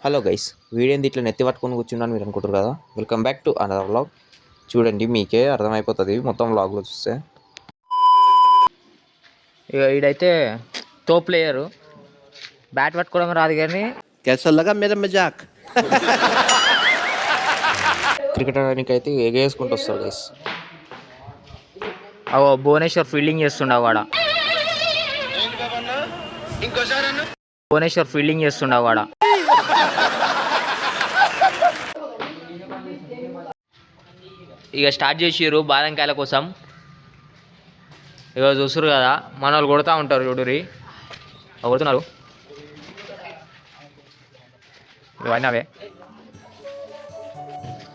Hello guys, వీడియోని ఇట్లా నెత్తి పట్టుకొని కూర్చున్నాను మీరు అనుకుంటారు కదా. Welcome back to another vlog. చూడండి, మీకే అర్థమైపోతుంది మొత్తం వ్లాగ్లో చూస్తే. ఇక ఈడైతే తో ప్లేయరు బ్యాట్ పట్టుకోవడం రాదు కానీ कैसा लगा मेरा मजाक క్రికెట్ ఆడడానికి అయితే ఎగేసుకుంటూ వస్తారు గైస్. భువనేశ్వర్ ఫీల్డింగ్ చేస్తుండవు వాడ భువనేశ్వర్ ఫీల్డింగ్ చేస్తుండవు వాడ ఇక స్టార్ట్ చేసిర్రు బాదంకాయల కోసం. ఇక చూస్తురు కదా, మన వాళ్ళు కొడుతూ ఉంటారు. చూడురి కొడుతున్నారు ఇవన్నీ అవే.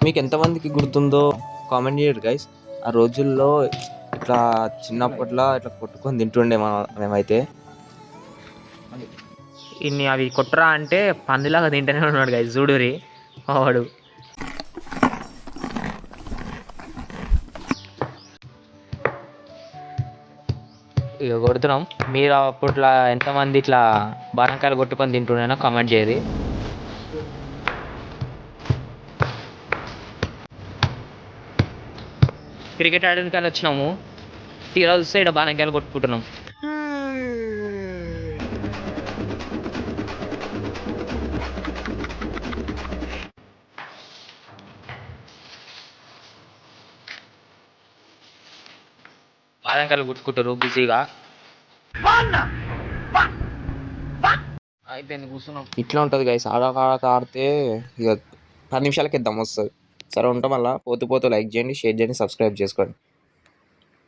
మీకు ఎంతమందికి గుర్తుందో కామెంట్ చేయరు గైస్. ఆ రోజుల్లో ఇట్లా చిన్నప్పట్లో ఇట్లా కొట్టుకొని తింటుండే మేమైతే. ఇన్ని అవి కొట్టరా అంటే పందిలాగా తింటూనే ఉన్నాడు గైస్. చూడురి వాడు. ఇక కొడుతున్నాం. మీరు అప్పట్లో ఎంతమంది ఇట్లా బాణకాయలు కొట్టుకొని తింటున్నానో కామెంట్ చేయరు. క్రికెట్ ఆడడానికి వచ్చినాము, తీరా చూస్తే ఇక్కడ బాణకాయలు కొట్టుకుంటున్నాం. బాదంకాయలు కొట్టుకుంటారు బిజీగా. అయిపోయింది, కూర్చున్నాం. ఇట్లా ఉంటుంది గైస్, ఆడితే ఇక 10 నిమిషాలకి దమ్ వస్తుంది. సరే ఉంటాం. మళ్ళీ పోతూ లైక్ చేయండి, షేర్ చేయండి, సబ్స్క్రైబ్ చేసుకోండి.